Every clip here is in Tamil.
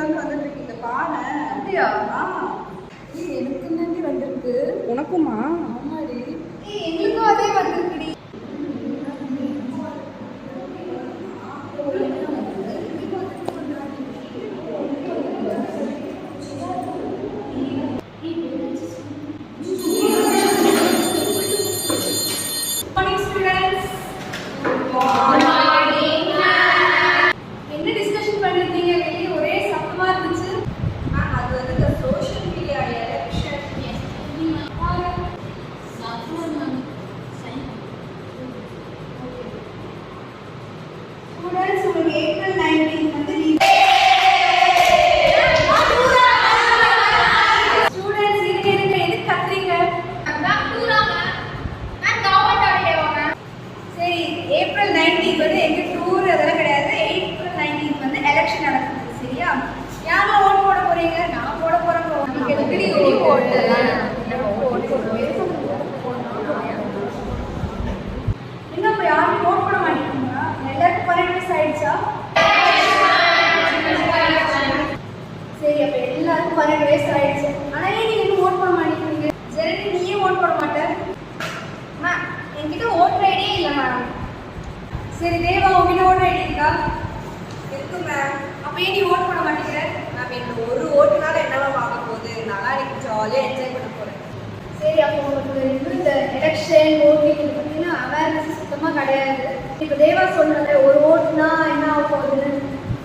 இருந்து வந்துட்டு இருக்கு இந்த பானை. அப்படியா? எனக்கு நன்றி வந்திருக்கு. உனக்குமா? ஆமாடி. எங்களுக்கும் அதே வந்திருக்குடி. April 19th வந்து ஸ்டூடண்ட்ஸ் இருக்க எதுக்கு கத்துறீங்க? அதான் டூராங்க. நான் கவர்மெண்ட் ஹாலிடே வாங்க. சரி, ஏப்ரல் 19th வந்து எங்க டூர் அதெல்லாம் கிடையாது. ஏப்ரல் 19th வந்து எலெக்ஷன் நடக்குது. சரியா? யாரும் ஓட் போட போறீங்க? நான் போட போறேன். உங்களுக்கு எதுக்கு ஓட் என்ன இப்ப யாரும் ஓட் போட மாட்டீங்களா? எல்லாருக்கும் 12 வயசு ஆயிடுச்சா? சரி, அப்ப எல்லாருக்கும் 12 வயசு ஆயிடுச்சு. ஆனா ஏன் நீங்க இன்னும் ஓட் பண்ண மாட்டேங்கிறீங்க? சரி, நீயே ஓட் பண்ண மாட்டேன். என்கிட்ட ஓட்டர் ஐடியே இல்லை மேம். சரி தேவா, உங்ககிட்ட ஓட்டர் ஐடி இருக்கா? இருக்கு மேம். அப்ப ஏன் நீ ஓட் பண்ண மாட்டேங்கிற? மேம், எனக்கு ஒரு ஓட்டுனால என்னவா பார்க்க போகுது? நல்லா எனக்கு ஜாலியாக என்ஜாய் பண்ண போறேன். சரி, அப்போ உங்களுக்கு இந்த எலெக்ஷன் ஓட்டிங் இது பார்த்தீங்கன்னா அவேர்னஸ் சுத்தமாக கிடையாது. இப்போ தேவா சொன்னது ஒரு ஓட்டுனா என்ன ஆக போகுது.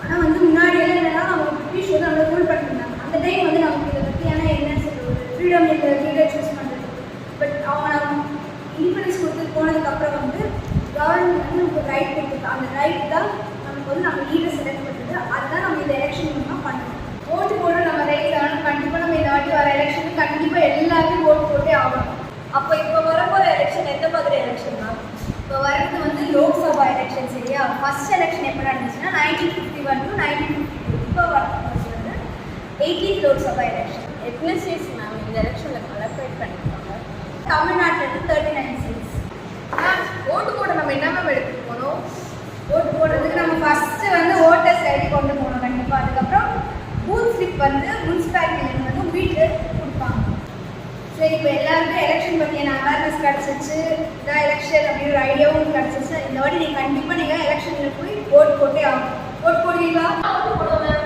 ஆனால் வந்து முன்னாடி எல்லாம் என்னன்னா நம்ம பிரிட்டிஷ் வந்து நம்மளை ரூல் பண்ணிருந்தாங்க. அந்த டைம் வந்து நமக்கு இதை பற்றியான என்ன சொல்றது, ஃப்ரீடம் லீடர் சூஸ் பண்ணுறது. பட் அவங்க நம்ம இண்டிபெண்டன்ஸ் கொடுத்து போனதுக்கப்புறம் வந்து கவர்மெண்ட் வந்து நமக்கு ரைட் கொடுத்துருக்காங்க. அந்த ரைட் தான் நமக்கு வந்து நம்ம லீடர் செலக்ட் பண்ணுறது. அதுதான் நம்ம இந்த எலெக்ஷன் மூலமாக பண்ணணும். ஓட்டு போட நம்ம ரைட் ஆனால் கண்டிப்பாக நம்ம இந்த வாட்டி வர எலெக்ஷனுக்கு கண்டிப்பாக எல்லாருமே ஓட்டு போட்டே ஆகணும். அப்போ இப்போ வரப்போகிற எலெக்ஷன் எந்த மாதிரி எலெக்ஷன் மேம்? இப்போ வரது வந்து லோக்சபா எலெக்ஷன். சரியா? ஃபர்ஸ்ட் எலெக்ஷன் எப்போ நடந்துச்சுன்னா 1951 to 1952. இப்போ வரது வந்து 18th லோக்சபா எலெக்ஷன். எத்தனை சீட்ஸ் மேம் இந்த எலெக்ஷனில் கலெக்ட் பண்ணியிருக்காங்க? தமிழ்நாட்டில் 39 சீட்ஸ். ஓட்டு போட நம்ம என்ன மேம் எடுத்துகிட்டு போனோம்? ஓட்டு போடுறதுக்கு நம்ம ஃபஸ்ட்டு வந்து ஓட்டர்ஸ் ஐடி கொண்டு போகணும் கண்டிப்பாக. அதுக்கப்புறம் பூத் ஸ்லிப் வந்து முனிசிபாலிட்டியிலேருந்து வந்து வீட்டுக்கு கொடுப்பாங்க. சரி, இப்போ எல்லாருக்கும் எலெக்ஷன் பற்றியான அவேர்னஸ் கிடச்சிச்சு. இதான் எலெக்ஷன் அப்படின்னு ஒரு ஐடியாவும் கிடச்சிச்சு. இந்த வாட்டி நீங்கள் கண்டிப்பாக நீங்கள் எலெக்ஷனில் போய் ஓட்டு போட்டே ஆகணும். ஓட்டு போடுவீங்களா? ஓட்டு போடுவோம் மேம்.